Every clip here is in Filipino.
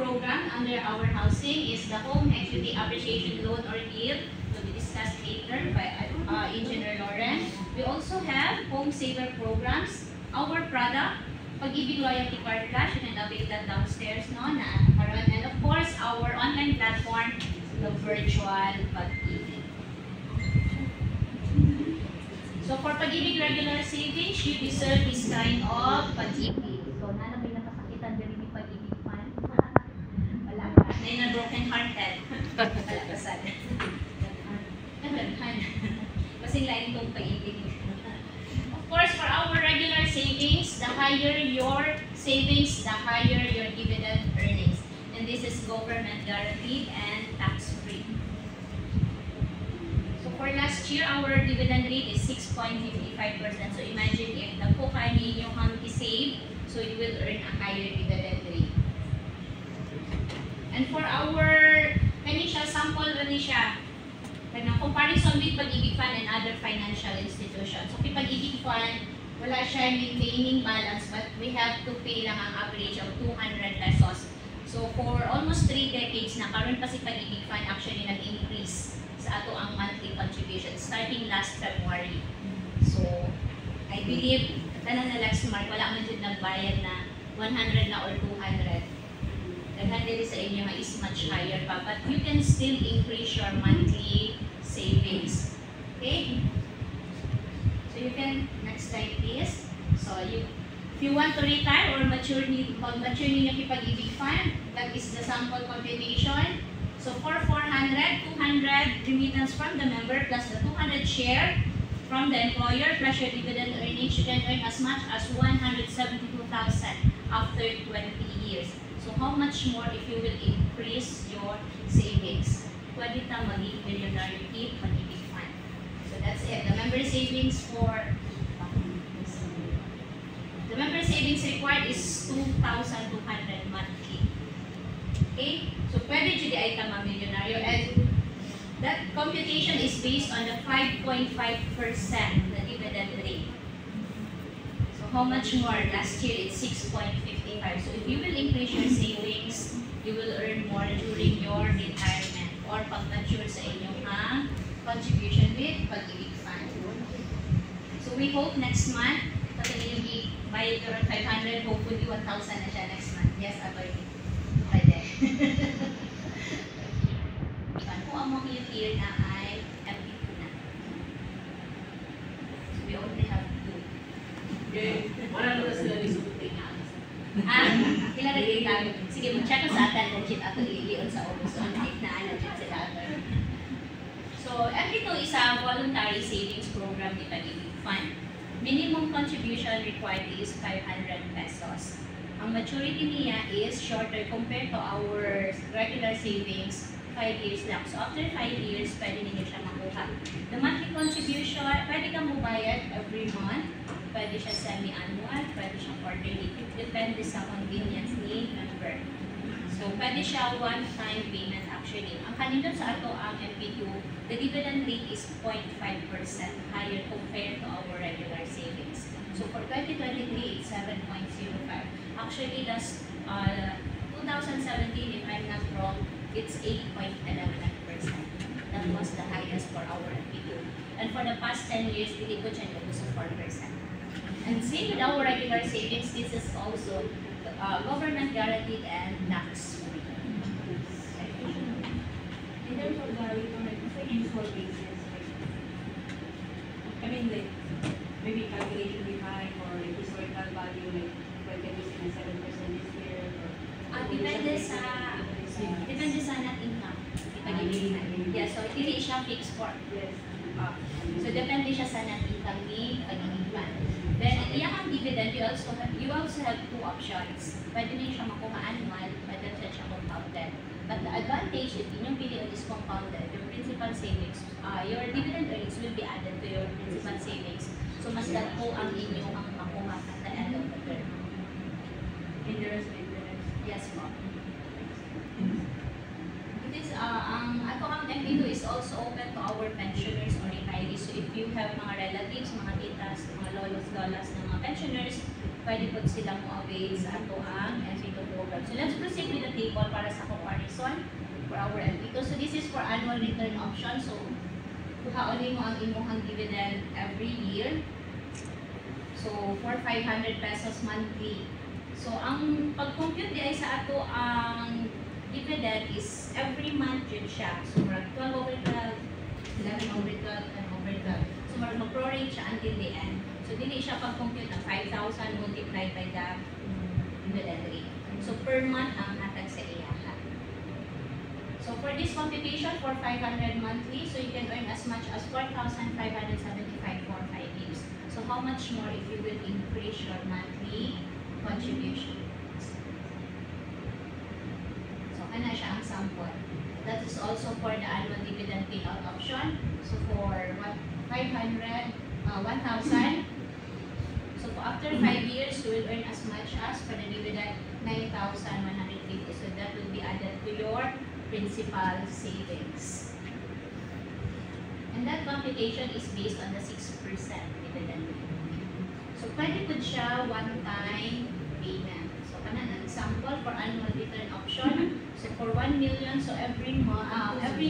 program under our housing is the Home Equity Appreciation Loan or HEAL, will be discussed later by Engineer Lauren. We also have Home Saver programs. Our product, Pag-ibig Loyalty Card Flash, you can avail that downstairs, no? And of course, our online platform, the virtual Pag-ibig. So for Pag-ibig regular savings, you deserve this kind of Pag-ibig. So nana may nakasakitan din ni Pag-ibig fan? Wala ka. Na broken hearted. Wala ka sana. Kasi lain itong Pag-ibig. Of course, for our regular savings, the higher your savings, the higher your dividend earnings. And this is government guaranteed and tax-free. So for last year, our dividend rate is 6.55%. So imagine if nakuha ninyo ang i-save, so you will earn a higher dividend rate. And for our, siya, sample siya, comparison with Pag-ibig Fund and other financial institutions. So, Pag-ibig Fund, wala siya maintaining balance, but we have to pay lang ang average of 200 pesos. So, for almost 3 decades na, karon pa si Pag-ibig Fund actually nag-increase sa ato ang monthly contribution starting last February. So, I believe, tanan na last March, wala man dyan nagbayad na 100 na or 200. Daghan sa inyo is much higher pa, but you can still increase your monthly savings. Okay? So you can, next slide please. So if you want to retire or mature ninyo Pag-ibig Fund, that is the sample computation. So for 400, 200 remittance from the member plus the 200 share from the employer plus your dividend earnings, you can earn as much as 172,000 after 20 years. So how much more if you will increase your savings? Pwede ta maging millionaire if Pag-ibig Fund. So that's it. The member savings required is 2,200 monthly. Okay? So pwede jud ay ta ma-millionaire, and that computation is based on the 5.5% the dividend rate. So how much more? Last year it's 6.55. So if you will increase your savings, you will earn more during your retirement or pag-mature sa inyong contribution with Pag-ibig Fund. So we hope next month, pati yung i-bayad around 500, hopefully 1,000 na siya next month. Yes, attorney. Pwede. Kung among yung year na ay MP2 na. So we only have 2. Okay. Wala na sila nisubutin nga. Kailan nag-i-tayo? Sige, mag-check sa atin legit ato iliyon sa office. So, na legit sila ato. So, MP2 is a voluntary savings program ni Pag-ibig Fund. Minimum contribution required is 500 pesos. Ang maturity niya is shorter compared to our regular savings, 5 years lang. So, after 5 years, pwede ninyo siya makuha. The monthly contribution, pwede kang mubayad every month. Pwede siya semi-annual, pwede siya quarterly. Depende sa convenience ni member. So, pwede siya one-time payment actually. Ang kanindot sa ato ang MP2, the dividend rate is 0.5% higher compared to our regular savings. So, for 2023, it's 7.05. Actually, that's 2017, if I'm not wrong, it's 8.11%. That was the highest for our MP2. And for the past 10 years, hindi ko siya sa 4%. And same with our regular savings, this is also government guaranteed and tax-free. In terms of the return, it's like usual basis. I mean, like, maybe calculation behind or like historical value, like, pwede using 7% this year, or... Depende sa net income. Yeah, so hindi siya fixed for. Yes. So depende siya sa net income ni Pag-ibig Fund. Then, iyang dividend, you also have 2 options. Pwede din siya makuha annual, pwede siya compounded. But the advantage if inyong pilihan is compounded, your principal savings, your dividend earnings will be added to your principal savings. So, mas dako ang inyong makuha at the end of the term. Interest rate. Yes po. Ang MP2 is also open to our pensioners or retirees. So if you have mga relatives, mga titas, mga lolas, ng mga pensioners, pwede po silang mo-avail sa ato ang MP2 program. So let's proceed with the table para sa comparison for our MPICO. So this is for annual return option. So kuhaonin mo ang imuhang dividend every year. So for 500 pesos monthly. So ang pag-compute di ay sa ato ang dividend is every month yun siya. So marag 12 over 12, 11 over 12, 10 over 12. So marag mag-prorate siya until the end. So dili siya pag-compute ng 5,000 multiplied by the dividend rate. So per month ang hatag sa iyaha. So for this computation for 500 monthly, so you can earn as much as 4,575 for 5 years. So how much more if you will increase your monthly contribution? Ana siya ang sample. That is also for the annual dividend payout option. So for 1,000, so for after 5 years, you will earn as much as for the dividend 9,150. So that will be added to your principal savings. And that computation is based on the 6% dividend rate. So pwede po siya one-time payment. So kanan ang example for annual return option. So for 1 million, so every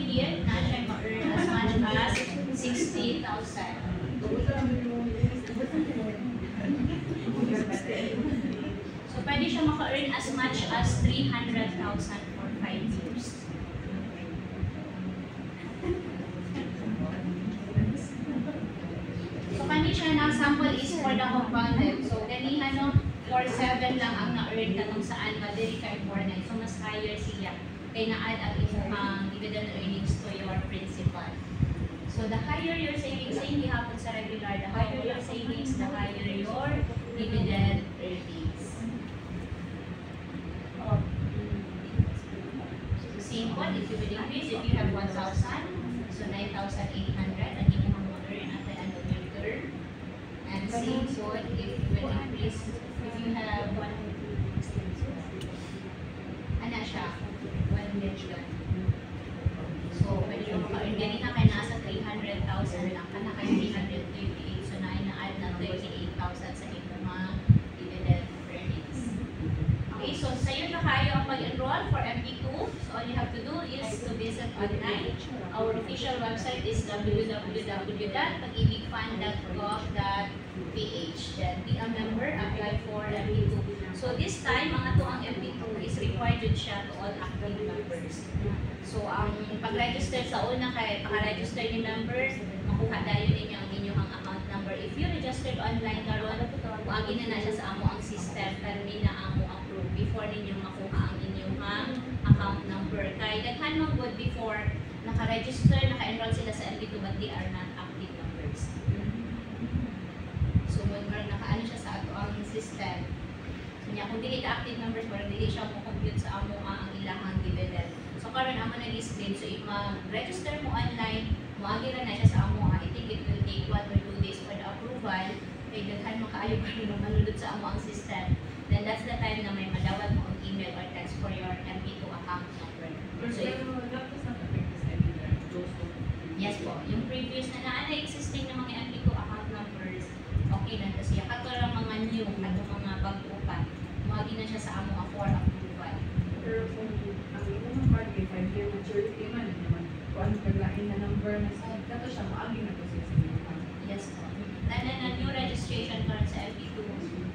year, na siya ma-earn as much as 60,000. So pwede siya maka-earn as much as 300,000 for 5 years. So kani siya na sample is for the compounded. So ganihan no, for 7 lang ang na-earn katong sa annual, dili kay 4.9. So mas higher siya. Kaya na-add ang imong dividend earnings to your principal. So the higher your savings, same gihapon sa regular, the higher your savings, the higher your dividend earnings. So simple, if you will increase, if you have 1,000, so 9,800 ang imong ma-earn at the end of your term. And same so if you will increase, if you have ana siya, 1 million. So, pwede yung maka-earn ganito kay nasa 300,000 lang, kana kay 338. So, na-add na 38,000 sa inyong mga dividend earnings. Okay, so sa'yo na kayo ang pag-enroll for MP2. So, all you have to do is to visit online. Our official website is www.pagibigfund.gov.ph. Then, be a member, apply for MP2. So, this time, mga to ang MP2 is required siya to all active members. So, ang pag-register sa una kay paka-register ni members, makuha dayon ninyo ang inyong account number. If you registered online karon, kuagin na siya sa amo ang system, pero hindi na amo approve before ninyo makuha ang inyong account number. Kay daghan mo good before naka-register, naka-enroll sila sa MP2 but they are not active members. So, when naka-ano siya sa ato ang system, niya kung dili ka active members, pero dili siya mo compute sa amo ang ilang dividend. So karon amo na display, so if ma-register mo online, moagi ra na siya sa amo I think it will take 1 or 2 days for the approval. Kay daghan makaayo pa rin manulod sa amo ang system. Then that's the time na may madawat mo ang email or text for your MP2 account number. So yes po, yung previous na existing na mga MP2 account numbers, okay na to siya. Kato lang mga new, kato mga bago-upan. Mawagi na siya sa amo for approval. Pero kung ang imong party 5-year maturity man naman, kung naglain na number na sa kato siya maagi na to siya sa account. Yes po. Then na new registration card sa MP2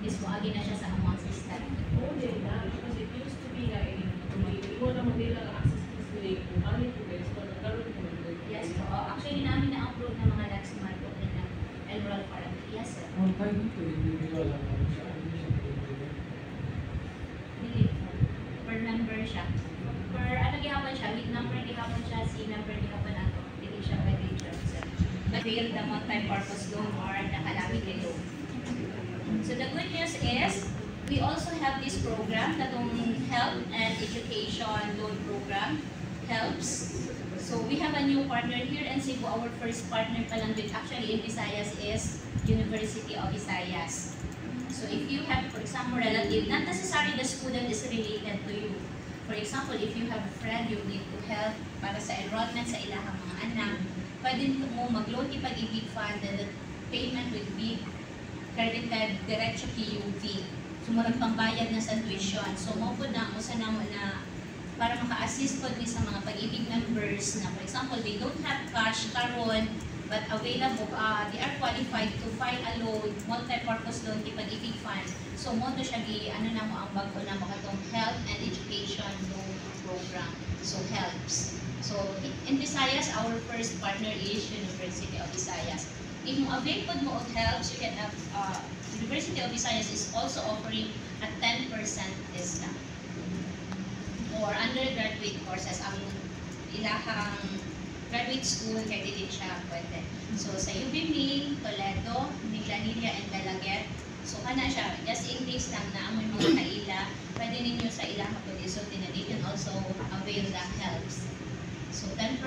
is maagi na siya sa amo system. Oo din na, because it used to be like, imo naman nila access to slave, kung ano yung guys, kung nagkaroon ko ng Yes po. Actually namin na-approve ng mga Lexmark po na enroll for it. Yes sir. Ang time nito, individual lang ako siya. Dili po. Per member siya. Per ano gihapon siya? With number gihapon siya, C number gihapon ato. Dili siya by nature sir. Avail the multi-purpose loan or the calamity loan. So the good news is, we also have this program, katong Health and Education Loan Program, HELPS. So we have a new partner here in Cebu. Our first partner pa lang with actually in Visayas is University of Visayas. So if you have, for example, relative, not necessarily the student is related to you. For example, if you have a friend you need to help para sa enrollment sa ilang mga anak, pwede mo mag-loan ipag-ibig fund and the payment will be credited diretso kay UV. So murag pangbayad na sa tuition. So mo po na usa na mo na para maka-assist po din sa mga pag-ibig members na for example they don't have cash karon but available they are qualified to file a loan, multi-purpose loan kay pag-ibig fund. So mo to siya ano na mo ang bago na mo katong health and education loan program. So helps. So in Visayas our first partner is University of Visayas. If mo avail po mo of helps, you can have University of Visayas is also offering a 10% discount or undergraduate courses ang ilahang graduate school kay dili siya pwede. So sa UBMing, Toledo, Miglanilla and Balaguer, so kana siya just in case lang na amoy mga kaila, pwede ninyo sa ilang pwede so you can also avail the helps. So 10%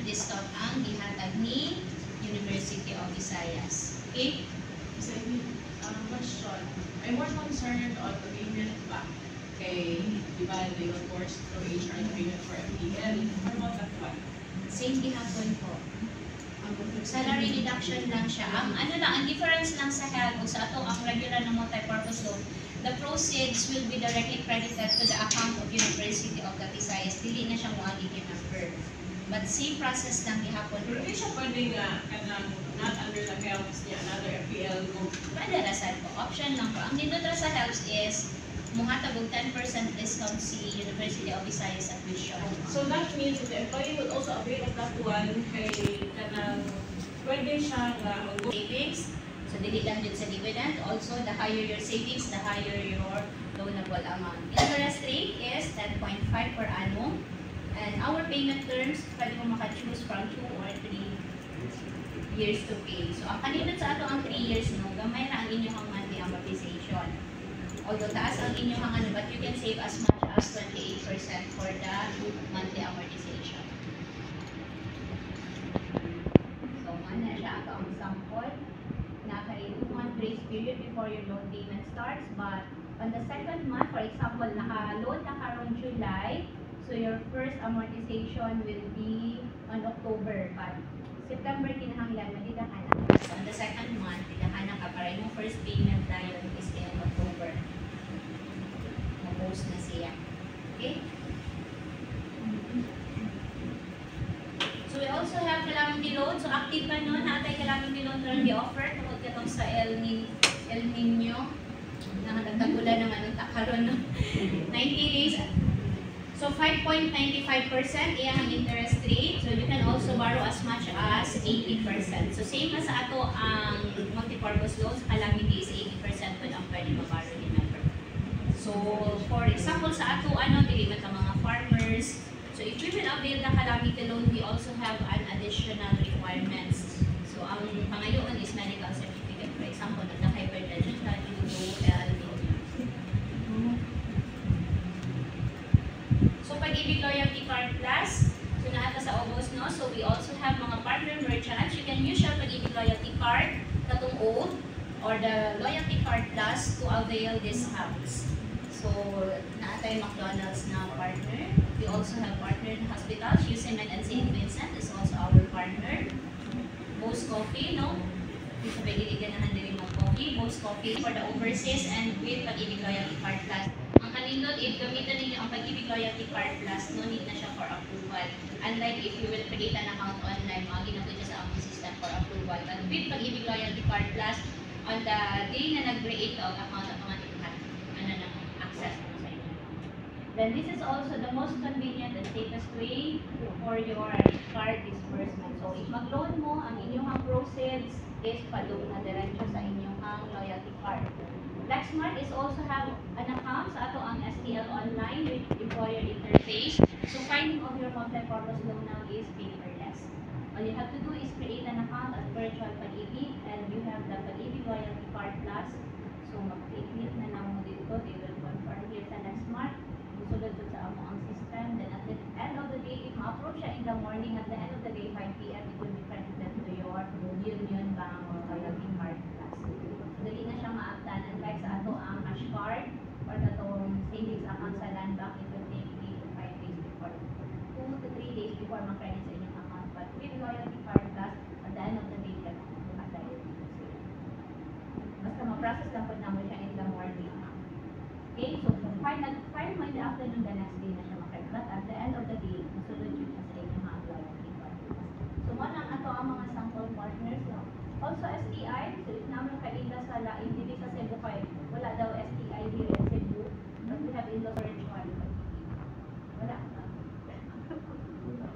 discount ang gihatag ni University of Visayas. Okay? So, question. I'm more concerned on the payment back. Kay, di ba, they of course through HR the payment for FPL. What about that one? Same gihapon po. Salary deduction lang siya. Ang ano lang, ang difference lang sa HELP o sa ato ang regular na multi-purpose loan, the proceeds will be directly credited to the account of University of the Visayas. Dili na siya muagi number. But same process lang gihapon. Pero hindi siya pwede nga kanang not under the helps niya, another FPL group. Pwede rasal po. Option lang po. Ang nindot ra sa helps is muhatag og 10% discount si University of Visayas admission. So that means that the employee will also avail of that one kay kanang pwede siya nga mag- Savings, so dili lang din sa dividend. Also, the higher your savings, the higher your loanable amount. Interest rate is 10.5 per annum. And our payment terms, pwede mo maka-choose from 2 or 3 years to pay. So, ang kanina sa ato ang 3 years, no, gamay na ang inyong monthly amortization. Although taas ang inyong ano, but you can save as much as 28% for the monthly amortization. So, ano siya ato ang sample. Naka-2 month grace period before your loan payment starts. But on the second month, for example, naka-loan na karon July, so your first amortization will be on October. But September kinahanglan madidahan na. So on the second month, didahan na ka para yung first payment tayo is in October. Mag-post na siya. Okay? So we also have calamity loan. So active pa nun, natay calamity loan currently offered. Tungkol ka itong sa El Nino. Nagtagulan naman ng takaron no? 90 days. So 5.95% iyang interest rate. So you can also borrow as much as 80%. So same na sa ato ang multi-purpose loans, calamity is 80% po ang pwede maborrow ni member. So for example sa ato dili man ka mga farmers. So if we will avail the calamity loan, we also have an additional requirements. So ang pangayoon is medical certificate. For example, nagka-hypertension ka, So pag-ibig loyalty card plus, so naata sa August, no? So we also have mga partner merchants. You can use your pag-ibig loyalty card, katong old, or the loyalty card plus to avail discounts. So naata yung McDonald's na partner. We also have partner hospitals. UCMED and St. Vincent is also our partner. Bose Coffee, no? Sa pag-ibig ganahan din yung coffee. Bose Coffee for the overseas and with pag-ibig loyalty card plus. Ang kanindot, if gamitan ninyo ang pag-ibig loyalty card plus, no need na siya for approval. Unlike if you will create an account online, mga ginagod siya sa ang system for approval. But with pag-ibig loyalty card plus, on the day na nag-create ka ang account, automatic na access mo sa inyo. Then this is also the most convenient and safest way for your card disbursement. So if mag-loan mo, ang inyong proceeds is padung na diretso sa inyong loyalty card. Lexmark is also have an account sa ato ang STL online with employer interface. So finding of your multi-purpose loan now is paperless. All you have to do is create an account at Virtual Pag-ibig and you have the Pag-ibig Loyalty Card Plus. So mag-click na lang mo dito, they will confirm here sa Lexmark. Susunod po sa amo ang system. Then at the end of the day, if ma-approach siya in the morning, at the end of the day, 5 p.m., it will be credited to your Union Bank Loyalty Card Plus. Dali na siya ma-updated like sa ato ang cash card or atong savings account sa land bank, it will take 3 to 5 days before 2 to 3 days before ma-credit sa inyong account. But with loyalty card plus, at the end of the day, ka na. 'Di ba? Dahil dito sila. Basta ma-process lang po namin siya in the morning. 5 to 7 days. Basta ma-process lang po namin siya in the morning. 5 to 7 days. So, 5 to 7 days before ma-credit sa inyong account. nag-file mo in the afternoon, the next day na siya makita. But at the end of the day, nasulod yun siya sa inyong mga employer. So, mo nang ato ang mga sample partners. No? Also, STI, so if namin kaila sa lain, hindi sa Cebu kay, wala daw STI here in Cebu. But we have in the virtual. Wala.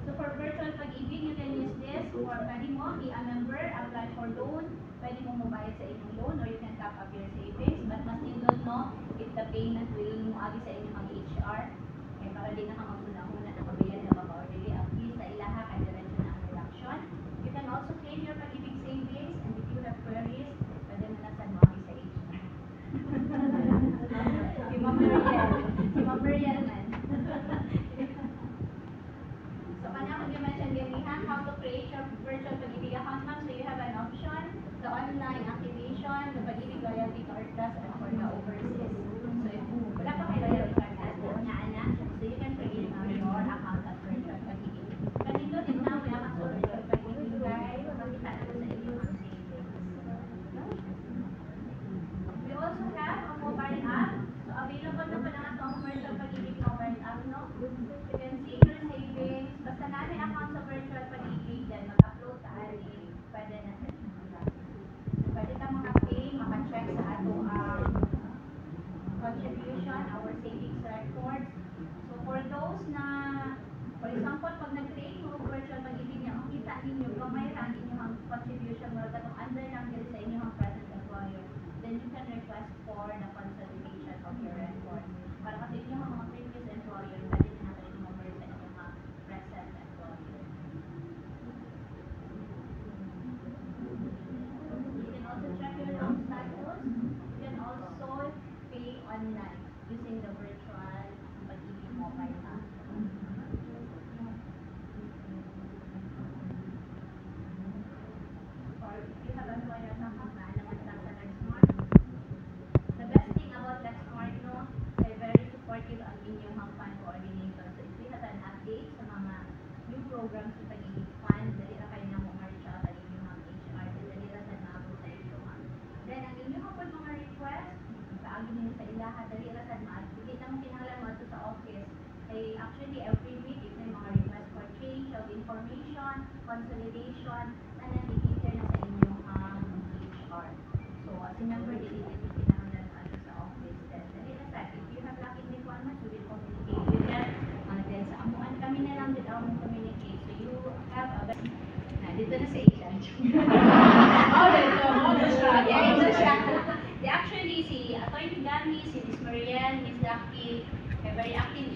So, for virtual pag-ibig, you can use this. Or pwede mo, be a member, apply for loan. Pwede mo mabayad sa inyong loan or you can top up your savings. But mas nindot, no, if the payment will muagi sa inyong mga HR. Kaya para di na ka maguna-una na kabayan na maka-already. At least sa ilaha, kaya diretso na ang reduction. You can also claim your pag-ibig savings. And if you have queries, pwede mo na sa muagi sa HR. Si Ma'am Mariel. Si Ma'am Mariel man. So, kanya kung you-mention gamihan, how to create your virtual pag-ibig account, ma'am. So, you have an option, the online activation, the pag-ibig loyalty card plus, and for the overseas. So, if wala pa kayo loyalty card plus, na, so you can create now your account at virtual pag-ibig. Kanito din na, we have a virtual pag-ibig guide, makita na sa inyo ang savings. We also have a mobile app. So, available na pa lang ito ang virtual pag-ibig mobile app, no? You can see your savings. Basta namin account sa virtual pag-ibig, then mag-upload sa ating, pwede na sa inyo. So, pwede ka maka-pay, maka-check sa ato ang contribution, our savings records. So, for those na, for example, pag nag-create mo virtual pag-ibig niya, ang kita ninyo, gamay lang inyong contribution, wala katong under lang din sa inyong present employer, then you can request for the consolidation of your records. Para kasi inyong mga previous employer, pwede na natin mag-over sa inyong mga present employer. You can also check your loan status. You can also pay online using the virtual pag-ibig mobile app. Or if you have employer sa kama, naman sa LexSmart. The best thing about LexSmart, no, ay very supportive ang inyong mga fund coordinator. So if you have an update sa mga new programs sa pag-ibig fund, dali na kayo na mo ma-reach out ang inyong mga HR, dali na sa naabot sa inyo. Then, ang inyong mga request, paagin nyo sa ilaha, dali na sa maabot. Hindi na mo kinahanglan mo sa office. Ay actually, every week, if may mga request for change of information, consolidation, na nandikita na sa inyong HR. So, as a member, dili na kinahanglan mo sa office. Then, dali na sa, if you have lacking requirements, we will communicate with them. Then, sa amuan kami na lang with our communicate. So, you have a dito na sa ilan. Yeah, ito siya. Actually, si Atty. Gami, si Miss Mariel, Miss Lucky, very active